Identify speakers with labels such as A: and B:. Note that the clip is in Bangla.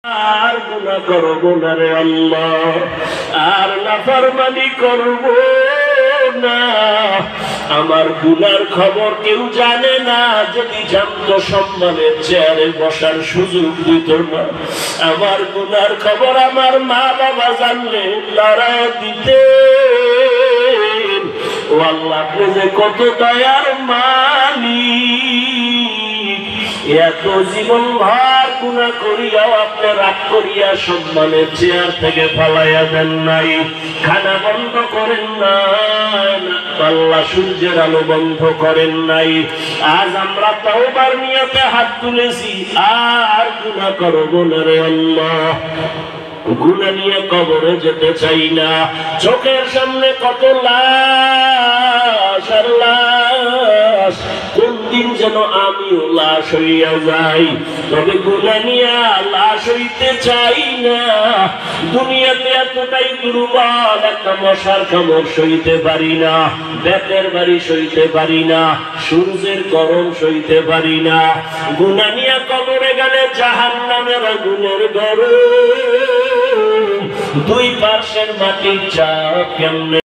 A: আর গুনাহ করব না রে আল্লাহ, আর নাফরমানি করব না। আমার গুনার খবর কেউ জানে না, যদি জানতো সম্মানের চেয়ারে বসার সুযোগ দিত না। আমার গুনার খবর আমার মা বাবা জানলে তারা দিতে। ও আল্লাহ, আপনি যে কত দয়ার মালিক, এত জীবন ভর গুনাহ করিয়াও আপনি রাগ করিয়া সম্মানের চেয়ার থেকে ফালাইয়া দেন নাই, খানা বন্ধ করেন নাই, আল্লাহ সূর্যের আলো বন্ধ করেন নাই। আজ আমরা তাওবার নিয়তে হাত তুলেছি, আর গুনাহ করব না রে আল্লাহ। গুনাহ নিয়ে কবরে যেতে চাই না। চোখের সামনে কত লাশ আর লাশ, কোন দিন যেন আমিও লাশ হইয়া যাই, তবে গুনাহ নিয়ে লাশ হইতে চাই না। দুনিয়াতে এতটাই দুর্বল, একটা মশার কামড় সইতে পারি না, বেতের বাড়ি সইতে পারি না, সূর্যের গরম সইতে পারি না। গুনাহ নিয়ে কবরে গেলে জাহান্নামের আগুনের গরম, দুই পার্শ্বের মাটির চাপ কেমনে